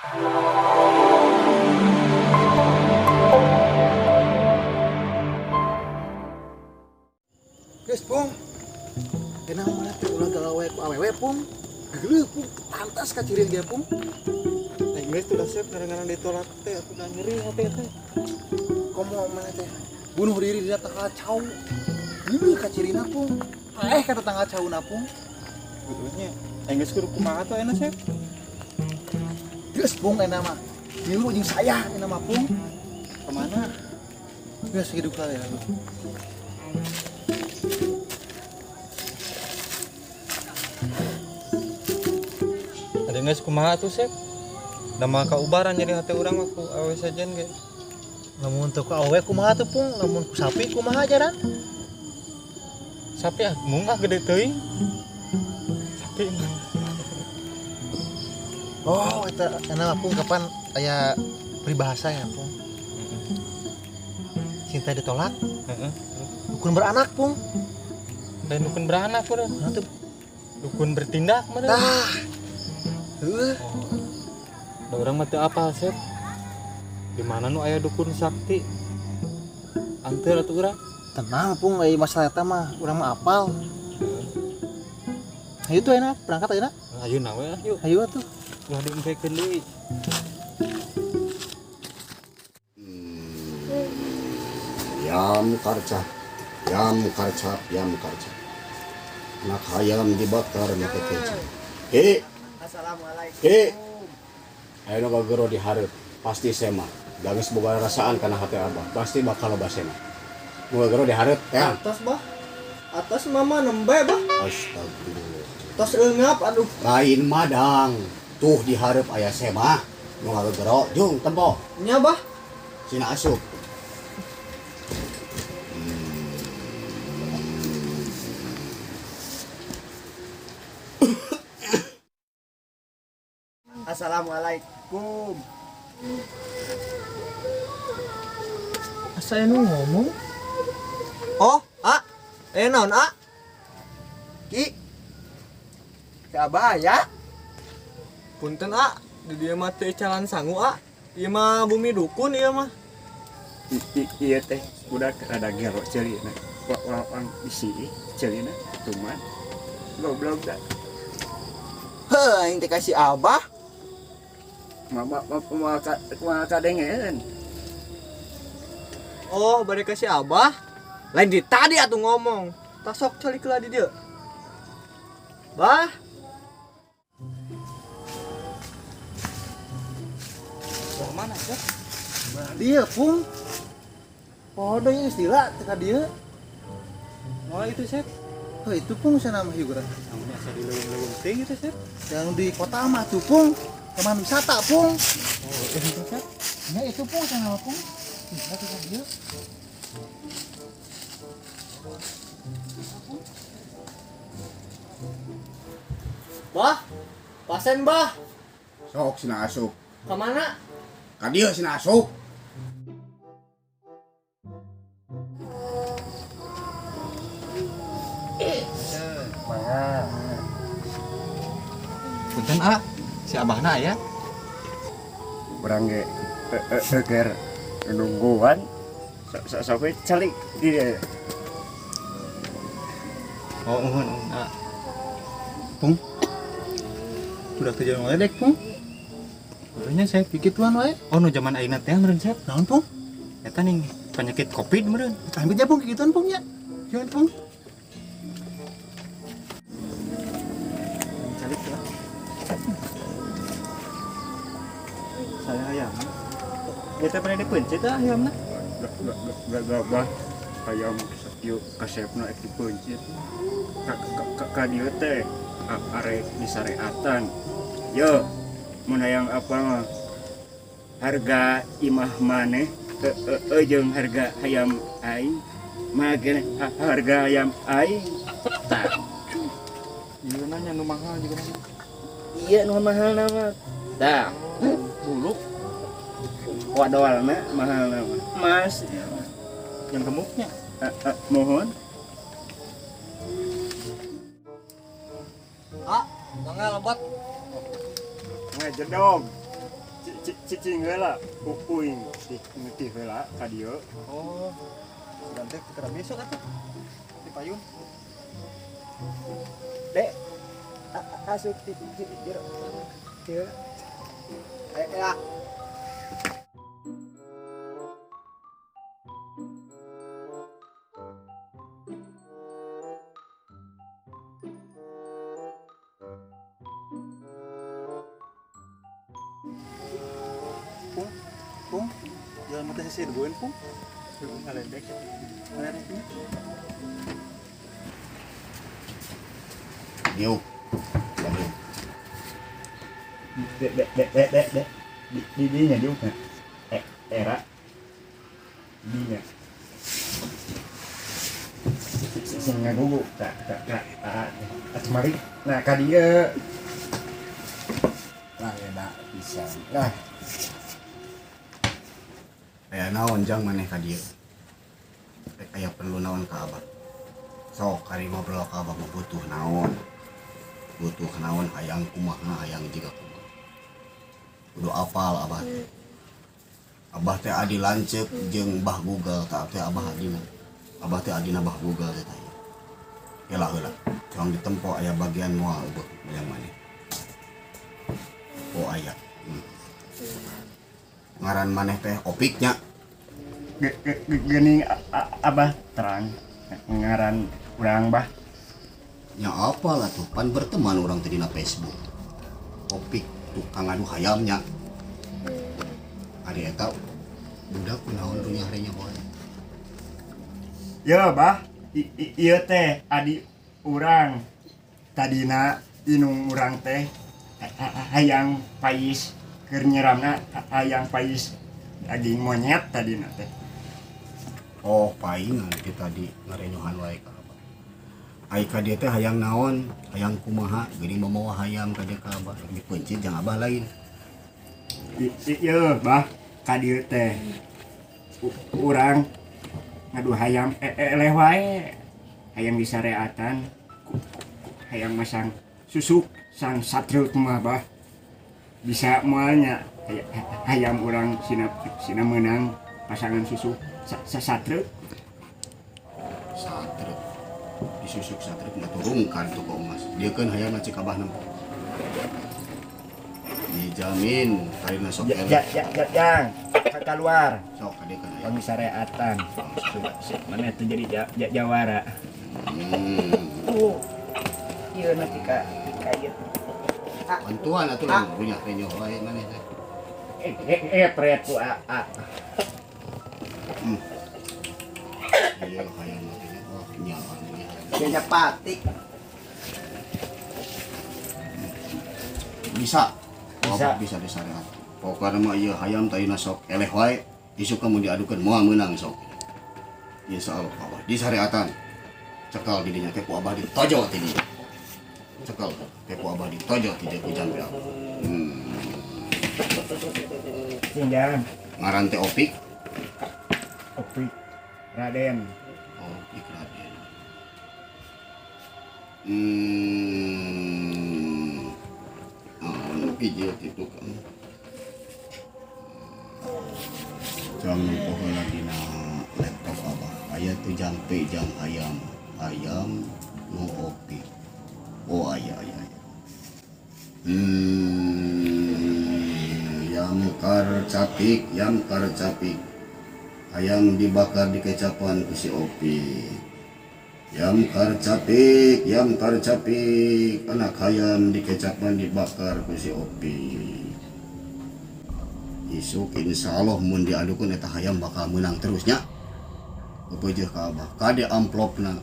Guys, Pung. Kenapa mana teh ulah gawe ku awewe, Pung? Geuleuh, Pung. Pantas ka ciri dia, Pung. Inggris tuh siap kadang-kadang ditolak teh aku udah nyeri hati teh. Komo mana teh? Bunuh diri di tangga cau. Geuleuh ka cirina, Pung. Ka tetangga cauna, Pung. Betulnya Inggris kudu kumaha tuh enak siap. Geus, Pung, eta mah. Dilu jeung saya eta mah, Pung. Kemana? Geus hidup kali ya. Ada Inggris kumaha tuh siap. Nama kaubaran jadi hati orang aku awe sajen ge. Lamun teu ku awewe kumaha tuh, Pung? Lamun ku sapi kumaha jaran? Sapi ah munggah gede teuing. Sapi mah. Oh, eta mah, Pung, kapan aya peribahasa ya, Pung? Cinta ditolak, Heeh. dukun beranak, Pung. Dan dukun beranak udah. Nah, tuh. Dukun bertindak mah. Tah. Heuh. Da urang mah teu apal siap. Di mana nu aya dukun sakti? Anteur atuh urang. Tenang, Pung, ai masalah eta mah urang mah apal. Ayo tuh enak, berangkat ayeuna. Ayeuna we lah yuk. Ayo tuh. Ulah diengkekeun deui. Yam karcap, yam karcap, yam karcap. Nak ayam dibakar make kecap. Assalamualaikum. Ayo gagero dihareup. Pasti sema. Gangis boga rasaan kana hate abah. Pasti bakal loba sema. Gagero dihareup ya. Atas, Bah. Atas mama nembe, Bah. Astagfirullah. Tos eungap, aduh. Lain madang. Tuh dihareup aya sema. Nu gagero jeung tempo. Nya, Bah. Cina asup. Assalamualaikum. Asa nu ngomong? Oh, naon, Ki. Ke Abah ya? Punten di dia mah teu calan sangu ieu mah bumi dukun ieu mah. Iya teh udah rada gelo celina wang isi celina cuman goblok dah Heuh, aing teh kasih Abah. mau kadengeun Oh, bari kasih Abah. Lain di tadi atuh ngomong. Tasok calik lah di dieu. Bah, Mana siap? Dia, Pung. Podo yang istilah teka dia. Oh itu siap. Oh, itu, Pung, sana mah hiburan. Namanya asa di leuweung-leuweung teh gitu siap. Yang di kota mah tuh, Pung. Taman wisata, Pung. Oh itu siap. Ya itu, Pung, sana mah, Pung. Istilah teka dia. Bah. Pasen, Bah. Sok cina asup. Ka mana? Ka dieu cina asup. Punten si abahna aya. urang ge keur nungguan sampai calik dia Oh uhun Pung. Udah kerja ngeledek, Pung. Urangnya saya pikir tuan wae. Oh nu zaman ayeuna teh meureun siap. Naon, Pung? Eta ning penyakit Covid meureun. Ambil aja, Pung, kegituan, Pung, ya. Jangan, Pung. Calik lah. Saya ayam. Eta pernah dipencet ayamna. gak ayam yuk kasepna ek dipencet ka dieu teh arek disareatan yo mun hayang apa mah harga imah maneh jeung harga hayam aing mah harga hayam aing tak Ieu nanya nu mahal juga mah. iya nu mahal nama dah Bulu wadolna mahal nama mas yang gemuknya. mohon Tanggal lebat. ngajedog cicing heula uing ti heula ka dieu. Oh, nanti kita besok atuh di payun. Dek asup ti jero. Dieu. Ya. Pung, jangan mati saya debuin pung. Ngaledek. Diu. Dek. Di dinya diuk. Era. Dinya. Sing ngagugu tak mari. Nah ka dieu. Nah ya da bisa. Nah. Aya naon jang maneh ka dieu? Rek aya perlu naon ka abah. Sok kari ngobrol ka abah mah butuh naon. Butuh naon hayang kumaha hayang jiga kumaha. Kudu apal abah teh. Abah teh adi lanceuk jeung Bah Google tak teh abah adina. Abah teh adina Bah Google teh teh. Heula. Jang ditempo aya bagian moal eueuh yang maneh. Oh aya. Ngaran maneh teh Opiknya. Geuning abah terang ngaran urang bah. Nya apa lah tuh pan berteman orang tadi na Facebook. Opik tukang adu hayamnya. Ari eta budak kunaon dunia harenya boy. Ya bah, ieu teh adi urang. Tadina inung urang teh hayang pais keur nyeramna hayang pais daging monyet tadina teh. Oh paingan teh tadi ngarenyohan wae ka abah. Ai ka dieu teh hayang naon, hayang kumaha, geuning mamawa hayam ka dieu ka abah. Dipencit jeung abah lain. Ieu bah ka dieu teh urang ngadu hayam eleh wae. Hayang disareatan hayang masang susuk sang satreuk mah bah. Bisa moalnya hayam urang sina meunang pasangan susuk satrek. Satrek. Disusuk satrek mah turungkan tuh kok Mas. Dia kan hayam cek abah nempo. Dijamin karina sok eleh. Jang keluar Sok ka dieu kan hayam. kami sareatan mana itu jadi jawara. Ieu nanti ka ieu Bantuan atuh lain punya renyo wae maneh teh. pret ku Iya hayam mah teh. Oh nyaan nya. Kayaknya patik. Bisa. Bisa. Bisa disareat. Pokokna mah ieu hayam tayuna sok eleh wae, isuk kamu diadukeun moal meunang sok. Insyaallah abah disareatan. Cekal di dinya teh ku abah ditojo ti dieu. Cekal teh ku abah ditojo ti dieu ku jambe abah. Sinjan Ngaran teh Opik. Opik Raden. Oh, Opik Raden. Pijit itu kan. Jam pohon dina laptop abah. Aya tuh jampe jam ayam nu Opik. Oh aya. Yam kar capik. Hayang dibakar di kecapan ku si Opik. Yam kar capik, anak hayam di kecapan dibakar ku si Opik. Isuk insyaallah mun diadukeun eta hayam bakal menang terusnya. Kepeujeuh ka abah, kade amplopna.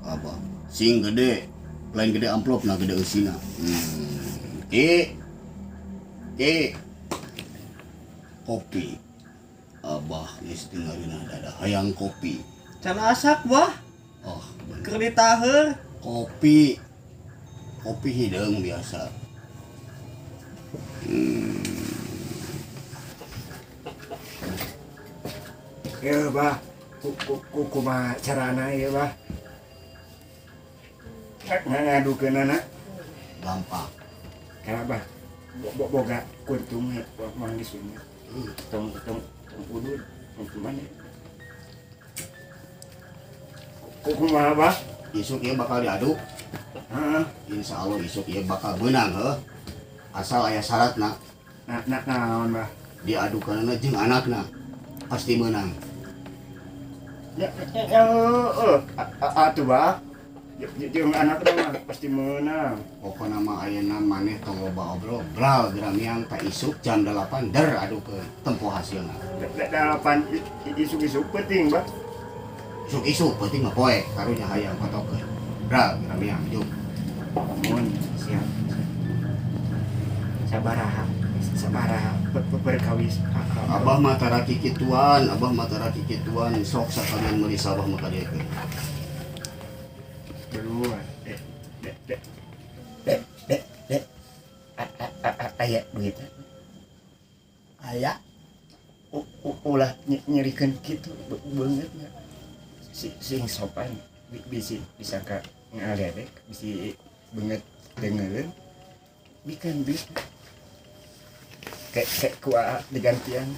Abah, sing gede, lain gede amplopna gede eusina. Kopi. Abah geus tinggalina dada hayang kopi. Can asak bah. Oh, Keur ditaheur. kopi hideung biasa. Ya bah, kumaha carana ya bah? Ngadukeun anak Gampang. kenapa? boga kuntung mang di sini. Tong udud mana? Kumaha bah? Isuk ieu bakal diadu. Heeh. Insya Allah isuk ieu bakal menang heuh. Asal aya syaratna Naon bah? diadukeunna jeung anakna pasti menang. Ya atuh bah. Jeung anak mah pasti menang. Pokona mah ayeuna maneh tong loba obrol bral gramiang tak isuk jam 8 der adukeun tempo hasilna. Dalapan isuk-isuk penting bah. Isuk-isuk penting mah poe karunya hayang kotokeun. Bral gramiang juk. Mun siap. Sabaraha berkawis. Abah mah tara kikituan, sok sakalian meuli sawah mah kadiekeun. Berdua. Aya duit. Aya. Ulah nyerikeun kitu beungeut nya. Sing sopan bisa ka ngaledek, bisi beungeut dengereun. Bikin duit. Kayak kuah digantian.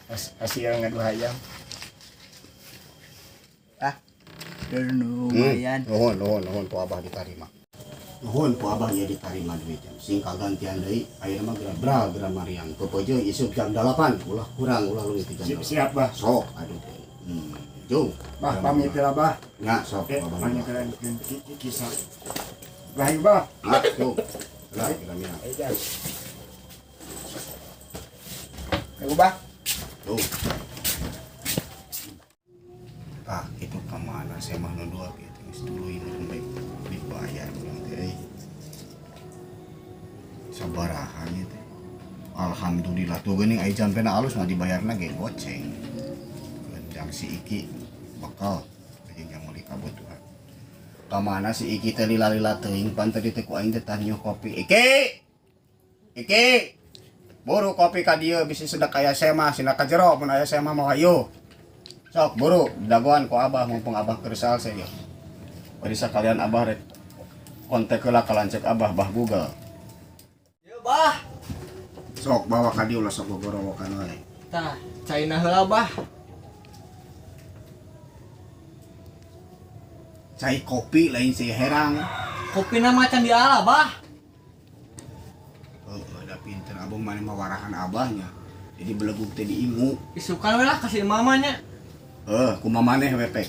Hasil ngadu hayam. Lumayan. Nuhun ku abah ditarima. Nuhun ku abah ya ditarima duitnya. Sing kagantian deui ayeuna mah geura mariang. Kepeujeuh isuk jam 8 ulah kurang ulah leuwih ti jam 8. Siap bah. Sok aduh. Jung. Bah pamit lah bah. Nya sok abah. Panyakeun kisah. Baik bah. Jung. Lah gramiang. Aku bah. Jung. Itu kemana saya mah nundua gitu geus tuluy nu baik dibayar urang teh sabaraha ieu teh alhamdulillah tuh geuning aya jampena alus mah dibayarna ge goceng genjang si Iki bakal jeung yang meuli kabutuhan kamana si Iki teh lila-lila teuing pan tadi teh ku aing teh tanyo kopi Iki buru kopi ka dieu bisi sedek aya sema sina ka jero mun aya sema mah hayu. Sok buru dagoan ku abah mumpung abah kersal saya. Bari sakalian abah rek kontak heula ka lanceuk abah bah Google. Yeuh bah. Sok bawa ka dieu ulah sok gogorowokan wae. Tah, caina heula bah. Cai kopi lain si herang. Kopina macan di ala bah. Ada pinter abang mana mawarahan abahnya. Jadi belegug teh diingu. Isukan we lah kasih mamanya. Kumaha maneh we pek.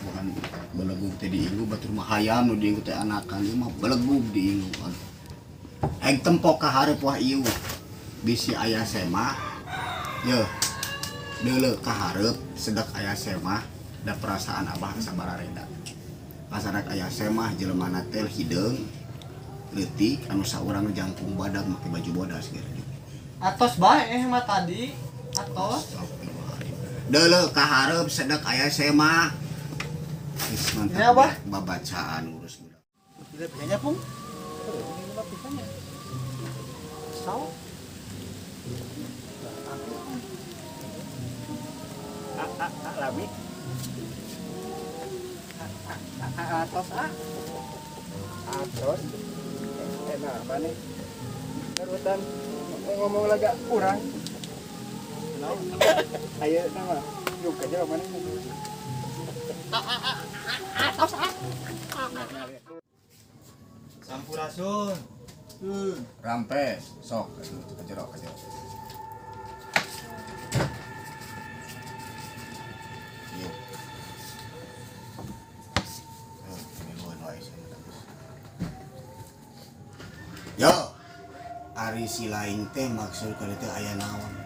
Bukan belegug teh diingu batur mah hayam nu diingu teh anakan ieu mah belegug diingu. Eg tempok ka hareup wah ieu. Bisi aya sema. Yeuh. Deuleu ka hareup sedek aya sema da perasaan abah sabarareda. Pasadak aya sema jelema teh hideung leutik anu saurang jangkung badag make baju bodas gitu. Atos bah mah tadi. Atos. Deuleu ka hareup sedek aya sema. Geus mantap. Ya, Bah. Babacaan urus budak. Bila bisanya pung? Bila bisanya. Sao? Labi. Atos Atos. Enak apa nih? Terusan ngomong lega kurang. Ayo nama yuk aja mana Sampurasun. Rampes, sok kejero. Yuk. Yo, ari si lain teh maksud kana teh aya naon?